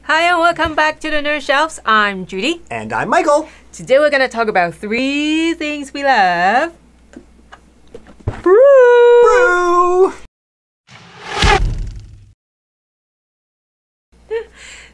Hi and welcome back to the Nerd Shelves. I'm Judy. And I'm Michael. Today we're going to talk about 3 things we love. Brew!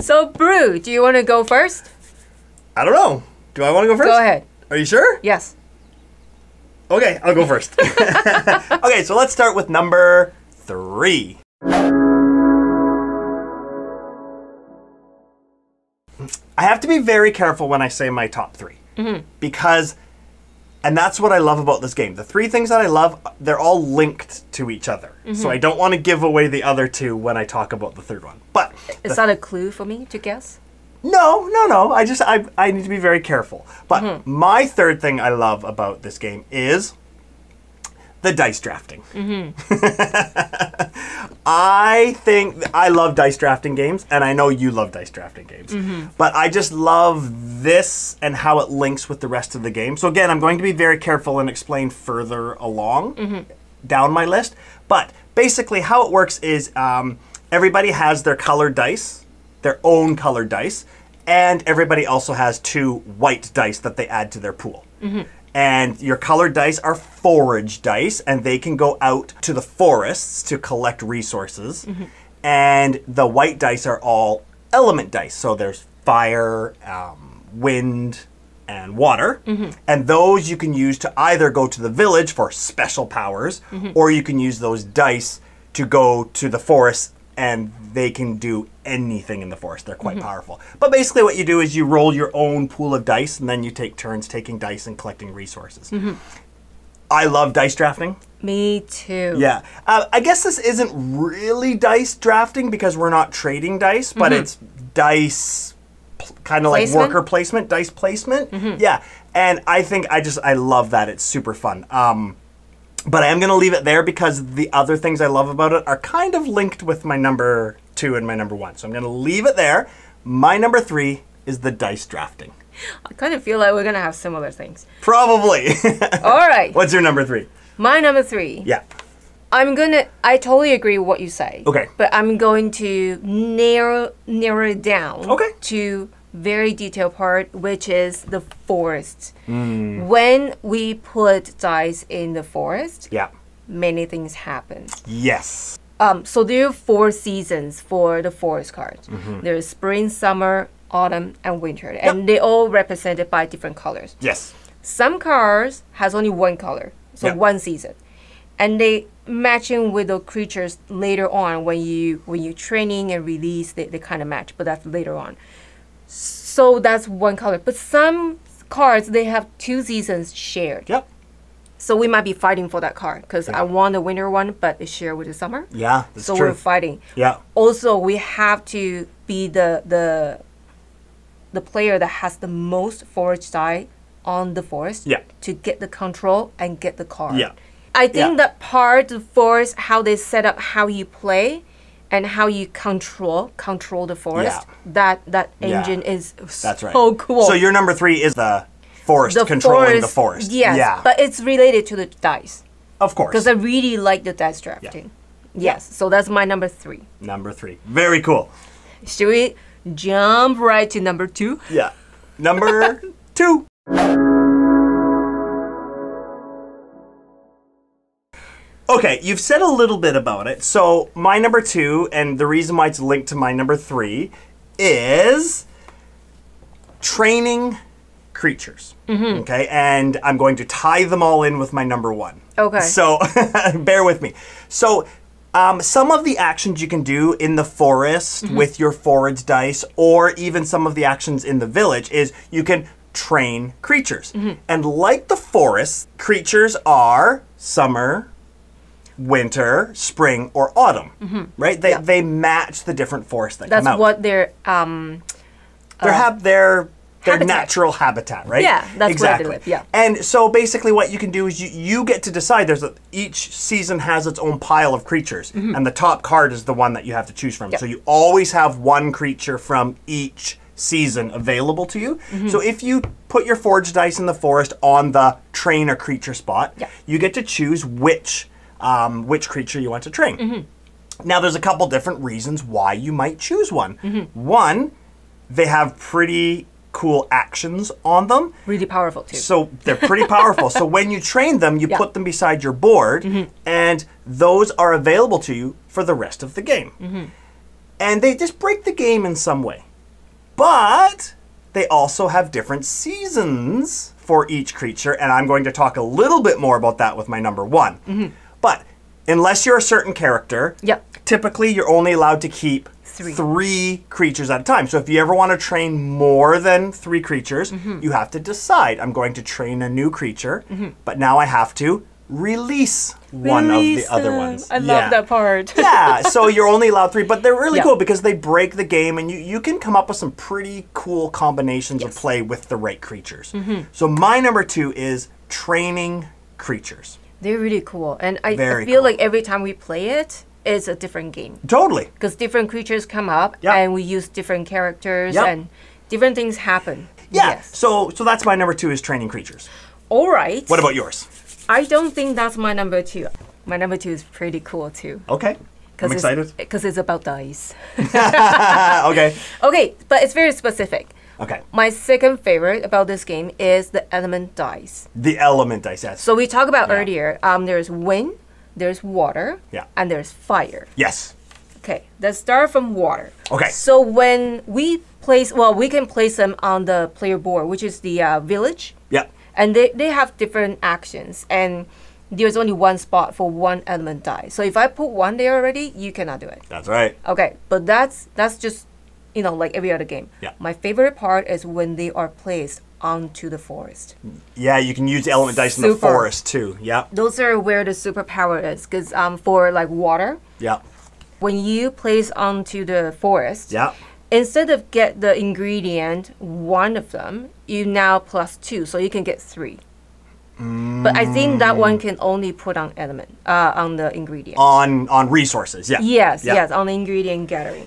So Brew, do you want to go first? I don't know. Do I want to go first? Go ahead. Are you sure? Yes. Okay, I'll go first. Okay, so let's start with number 3. I have to be very careful when I say my top 3. Because, and that's what I love about this game. The 3 things that I love, they're all linked to each other. So I don't want to give away the other 2 when I talk about the 3rd one. But is that a clue for me to guess? No. I need to be very careful. But my 3rd thing I love about this game is the dice drafting. I love dice drafting games, and I know you love dice drafting games. But I just love this and how it links with the rest of the game. So again, I'm going to be very careful and explain further along down my list. But basically how it works is everybody has their colored dice, their own colored dice, and everybody also has 2 white dice that they add to their pool. And your colored dice are forage dice, and they can go out to the forests to collect resources. And the white dice are all element dice. So there's fire, wind, and water. And those you can use to either go to the village for special powers, or you can use those dice to go to the forest, and they can do anything in the forest. They're quite powerful. But basically what you do is you roll your own pool of dice, and then you take turns taking dice and collecting resources. I love dice drafting. Me too. Yeah. I guess this isn't really dice drafting because we're not trading dice, but it's dice, kind of like worker placement, dice placement. Yeah. And I think I love that. It's super fun. But I am going to leave it there because the other things I love about it are kind of linked with my number 2 and my number 1. So I'm going to leave it there. My number 3 is the dice drafting. I kind of feel like we're going to have similar things. Probably. All right. What's your number 3? My number 3. Yeah. I totally agree with what you say. Okay. But I'm going to narrow it down. Okay. To very detailed part, which is the forest. When we put dice in the forest, many things happen. Yes. So there are 4 seasons for the forest cards. There's spring, summer, autumn, and winter. And they all represented by different colors. Yes. Some cards has only 1 color, so 1 season. And they matching with the creatures later on when you training and release, they kind of match, but that's later on. So that's 1 color. But some cards, they have 2 seasons shared. Yep. So we might be fighting for that card because I want the winter one, but it's shared with the summer. Yeah, that's so true. We're fighting. Yeah. Also, we have to be the player that has the most forage die on the forest to get the control and get the card. Yeah. I think that part of forest, how they set up how you play, and how you control the forest. That engine is so cool. So your number 3 is the forest, controlling the forest. Yes, yeah. but it's related to the dice. Of course. Because I really like the dice drafting. Yes, so that's my number 3. Number 3. Very cool. Should we jump right to number 2? Yeah. Number 2. Okay, you've said a little bit about it. So my number 2, and the reason why it's linked to my number 3, is training creatures. Okay, and I'm going to tie them all in with my number 1. Okay. So bear with me. So some of the actions you can do in the forest with your forage dice, or even some of the actions in the village, is you can train creatures. And like the forest, creatures are summer, winter, spring, or autumn, right? They match the different forests that come out. That's what their their natural habitat, right? Yeah, that's where they live. Yeah. And so basically, what you can do is you get to decide. Each season has its own pile of creatures, and the top card is the one that you have to choose from. So you always have 1 creature from each season available to you. So if you put your forage dice in the forest on the train a creature spot, you get to choose which creature you want to train. Now, there's a couple different reasons why you might choose one. One, they have pretty cool actions on them. Really powerful too. So they're pretty powerful. So when you train them, you put them beside your board, and those are available to you for the rest of the game. And they just break the game in some way. But they also have different seasons for each creature, and I'm going to talk a little bit more about that with my number 1. But unless you're a certain character, typically you're only allowed to keep 3 creatures at a time. So if you ever want to train more than 3 creatures, you have to decide, I'm going to train a new creature, but now I have to release one of the other ones. I love that part. So you're only allowed 3, but they're really cool because they break the game, and you can come up with some pretty cool combinations of play with the right creatures. So my number 2 is training creatures. They're really cool, and I feel like every time we play it, it's a different game. Totally. Because different creatures come up, and we use different characters, and different things happen. So that's my number 2 is training creatures. All right. What about yours? I don't think that's my number 2. My number 2 is pretty cool too. Okay. I'm excited. Because it's about dice. Okay. Okay, but it's very specific. Okay. My second favorite about this game is the element dice. The element dice, yes. So we talked about earlier, there's wind, there's water, and there's fire. Yes. Okay, let's start from water. Okay. So when we place, we can place them on the player board, which is the village. Yep. And they have different actions, and there's only one spot for one element die. So if I put one there already, you cannot do it. That's right. Okay, but that's just, like every other game. Yeah. My favorite part is when they are placed onto the forest. Yeah, you can use element dice in the forest too. Yeah. Those are where the superpower is, because for like water. Yeah. When you place onto the forest. Yeah. Instead of get the ingredient, one of them, you now plus 2, so you can get 3. But I think that one can only put on element, on the ingredient. On resources, yeah. Yes, on the ingredient gathering.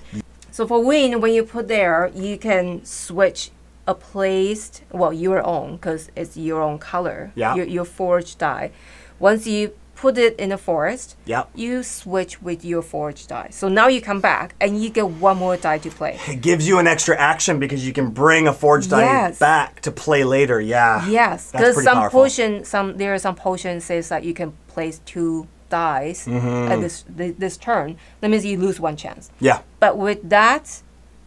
So for wind, when you put there, you can switch a placed, your own, because it's your own color, your forged die. Once you put it in the forest, you switch with your forged die. So now you come back and you get one more die to play. It gives you an extra action because you can bring a forged die back to play later. Yeah. Yes, because there are some potions says that you can place 2 dice at this turn. That means you lose 1 chance. Yeah. But with that,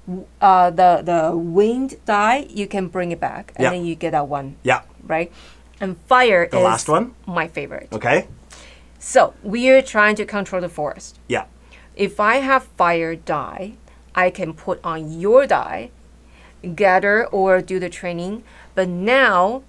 the winged die, you can bring it back and then you get that one. Yeah. Right? And fire the last one? My favorite. Okay. So we are trying to control the forest. Yeah. If I have fire die, I can put on your die, gather or do the training. But now,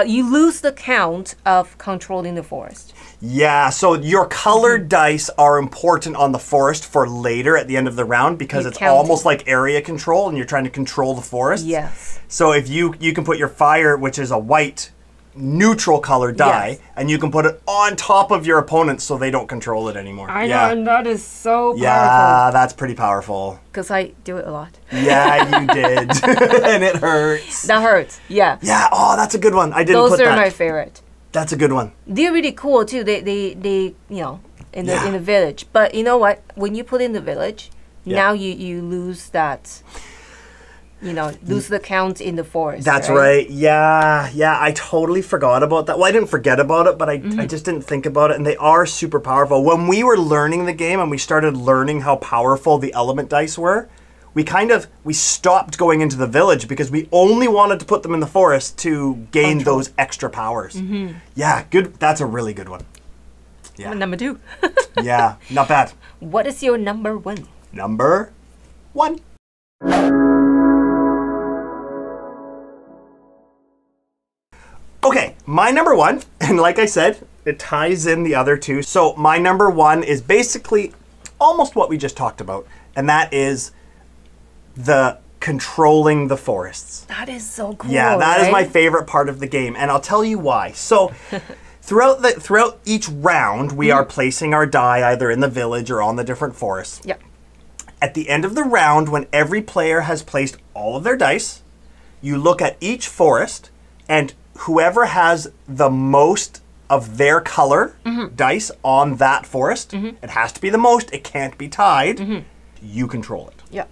you lose the count of controlling the forest. Yeah, so your colored dice are important on the forest for later at the end of the round because it's almost like area control and you're trying to control the forest. Yes. So if you can put your fire, which is a white neutral color die, and you can put it on top of your opponent so they don't control it anymore. I know, and that is so powerful. Yeah, that's pretty powerful. Because I do it a lot. Yeah, you did. And it hurts. That hurts, yeah. Yeah, oh, that's a good one. I didn't put that. Those are my favorite. That's a good one. They're really cool too. They in the village. But you know what? When you put in the village, now you lose that. Lose the count in the forest. That's right. Yeah, I totally forgot about that. Well, I didn't forget about it, but I just didn't think about it. And they are super powerful. When we were learning the game and we started learning how powerful the element dice were, we stopped going into the village because we only wanted to put them in the forest to gain those extra powers. Yeah, good. That's a really good one. Yeah. Number 2. Yeah, not bad. What is your number 1? Number 1. Okay, my number 1, and like I said, it ties in the other 2. So my number 1 is basically almost what we just talked about, and that is the controlling the forests. That is so cool. Yeah, that is my favorite part of the game, and I'll tell you why. So throughout each round, we are placing our die either in the village or on the different forests. Yeah. At the end of the round, when every player has placed all of their dice, you look at each forest, and whoever has the most of their color dice on that forest. It has to be the most. It can't be tied. You control it. Yeah.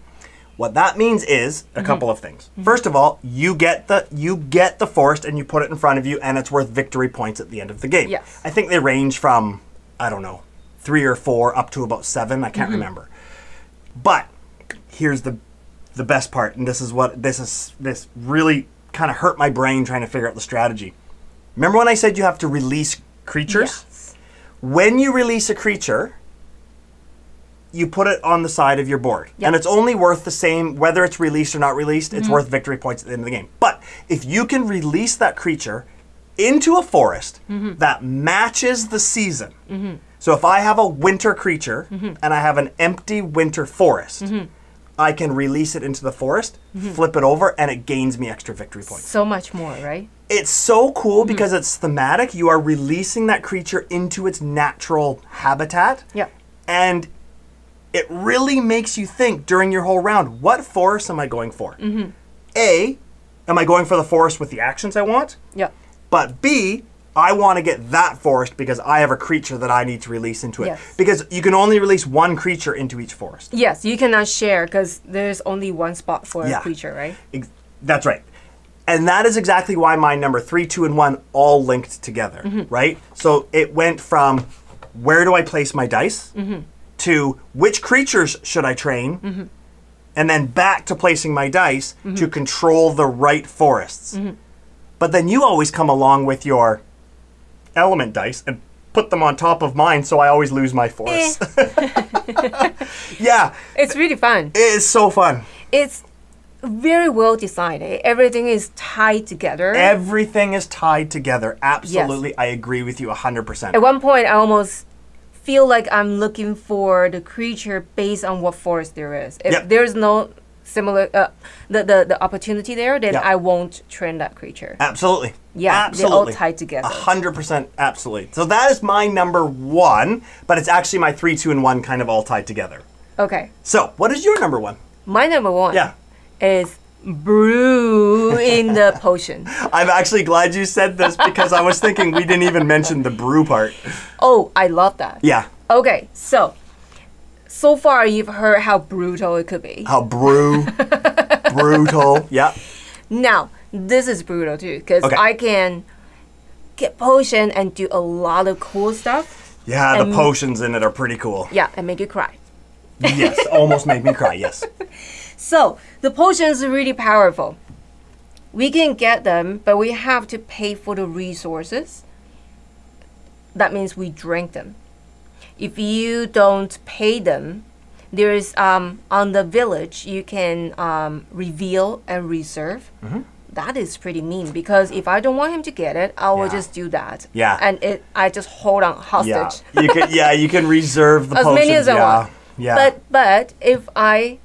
What that means is a couple of things. First of all, you get the forest and you put it in front of you, and it's worth victory points at the end of the game. Yes. I think they range from, I don't know, 3 or 4 up to about 7. I can't remember. But here's the best part, and this really kind of hurt my brain trying to figure out the strategy. Remember when I said you have to release creatures? Yes. When you release a creature, you put it on the side of your board. Yep. And it's only worth the same, whether it's released or not released, it's worth victory points at the end of the game. But if you can release that creature into a forest that matches the season. So if I have a winter creature and I have an empty winter forest, I can release it into the forest, flip it over, and it gains me extra victory points. So much more, right? It's so cool because it's thematic. You are releasing that creature into its natural habitat. Yeah. And it really makes you think during your whole round, what forest am I going for? A, am I going for the forest with the actions I want? Yeah. But B, I want to get that forest because I have a creature that I need to release into it. Yes. Because you can only release one creature into each forest. Yes, you cannot share because there's only one spot for a creature, right? That's right. And that is exactly why my number 3, 2, and 1 all linked together, right? So it went from where do I place my dice to which creatures should I train, and then back to placing my dice to control the right forests. But then you always come along with your element dice and put them on top of mine, so I always lose my forests. Yeah. It's really fun. It is so fun. It's very well designed. Everything is tied together. Everything is tied together. Absolutely. Yes. I agree with you 100%. At one point, I almost feel like I'm looking for the creature based on what forest there is. If there's no similar the opportunity there, then I won't train that creature. Absolutely. Yeah, absolutely. They're all tied together. 100%, absolutely. So that is my number 1, but it's actually my 3, 2, and 1 kind of all tied together. Okay. So what is your number 1? My number 1 is Brew in the potion. I'm actually glad you said this because I was thinking we didn't even mention the brew part. Oh, I love that. Yeah. Okay, so far you've heard how brutal it could be. How brutal. Yeah. Now, this is brutal too because I can get potion and do a lot of cool stuff. Yeah, the potions in it are pretty cool. Yeah, and make you cry. Yes, almost made me cry, yes. So, the potions are really powerful. We can get them, but we have to pay for the resources. That means we drink them. If you don't pay them, there is, on the village, you can reveal and reserve. That is pretty mean because if I don't want him to get it, I will just do that. Yeah. And I just hold on hostage. Yeah, you can reserve the potions. As many as I want. Yeah. But if I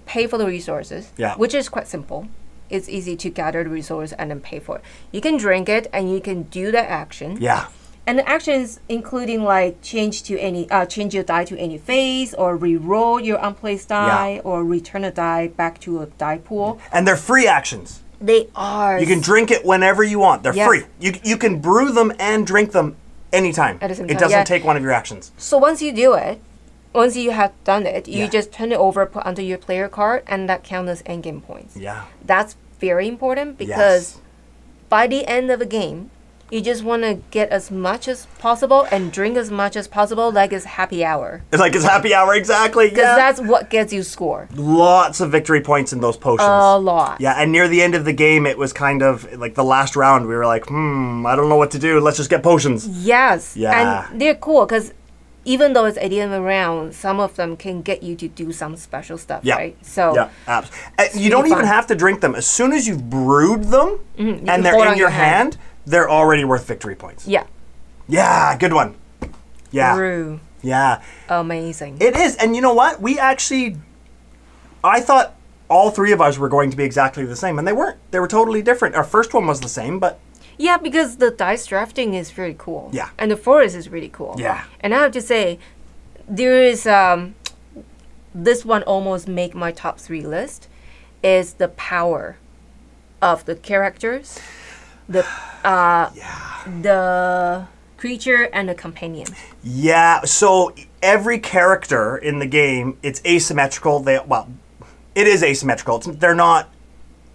pay for the resources, yeah, which is quite simple. It's easy to gather the resource and then pay for it. You can drink it and you can do the action. Yeah. And the actions including like change your die to any phase, or re-roll your unplaced die, or return a die back to a die pool. And they're free actions. They are. You can drink it whenever you want. They're free. You can brew them and drink them anytime. At the same time. It doesn't take one of your actions. So once you do it, once you have done it, you just turn it over, put onto your player card, and that counts as endgame points. Yeah. That's very important because by the end of the game, you just want to get as much as possible and drink as much as possible, like it's happy hour. It's like it's happy hour, exactly. Because that's what gets you score. Lots of victory points in those potions. A lot. Yeah, and near the end of the game, it was kind of like the last round. We were like, I don't know what to do. Let's just get potions. Yes. Yeah. And they're cool because even though it's at the end of the round, some of them can get you to do some special stuff, right? So you don't even have to drink them. As soon as you've brewed them and they're in your hand, they're already worth victory points. Yeah. Yeah, good one. Yeah. Brew. Yeah. Amazing. It is. And you know what? I thought all 3 of us were going to be exactly the same, and they weren't. They were totally different. Our first one was the same, but... Yeah, because the dice drafting is very cool. Yeah. And the forest is really cool. Yeah. And I have to say, there is... this one almost make my top 3 list, is the power of the characters. The creature and a companion. Yeah, so every character in the game, it's asymmetrical. It is asymmetrical. They're not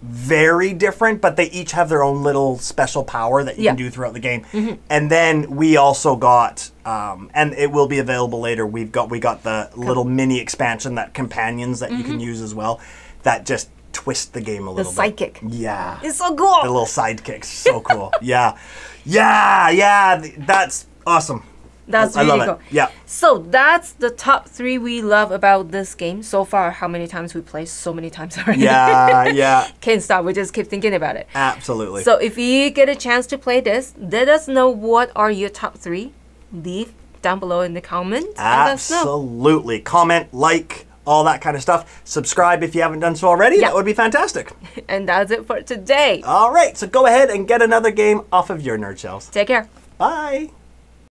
very different, but they each have their own little special power that you can do throughout the game. And then we also got, and it will be available later. We got the little mini expansion, that companions that you can use as well, that just twist the game a little bit. The sidekick. Yeah. It's so cool. The little sidekicks. So cool. Yeah. That's awesome. That's I really love cool. it. Yeah. So that's the top 3 we love about this game. So far, how many times we played? So many times already. Yeah. Can't stop. We just keep thinking about it. Absolutely. So if you get a chance to play this, let us know what are your top 3. Leave down below in the comments. Absolutely. Comment, like, all that kind of stuff. Subscribe if you haven't done so already. That would be fantastic. And that's it for today. All right. So go ahead and get another game off of your nerd shelves. Take care. Bye.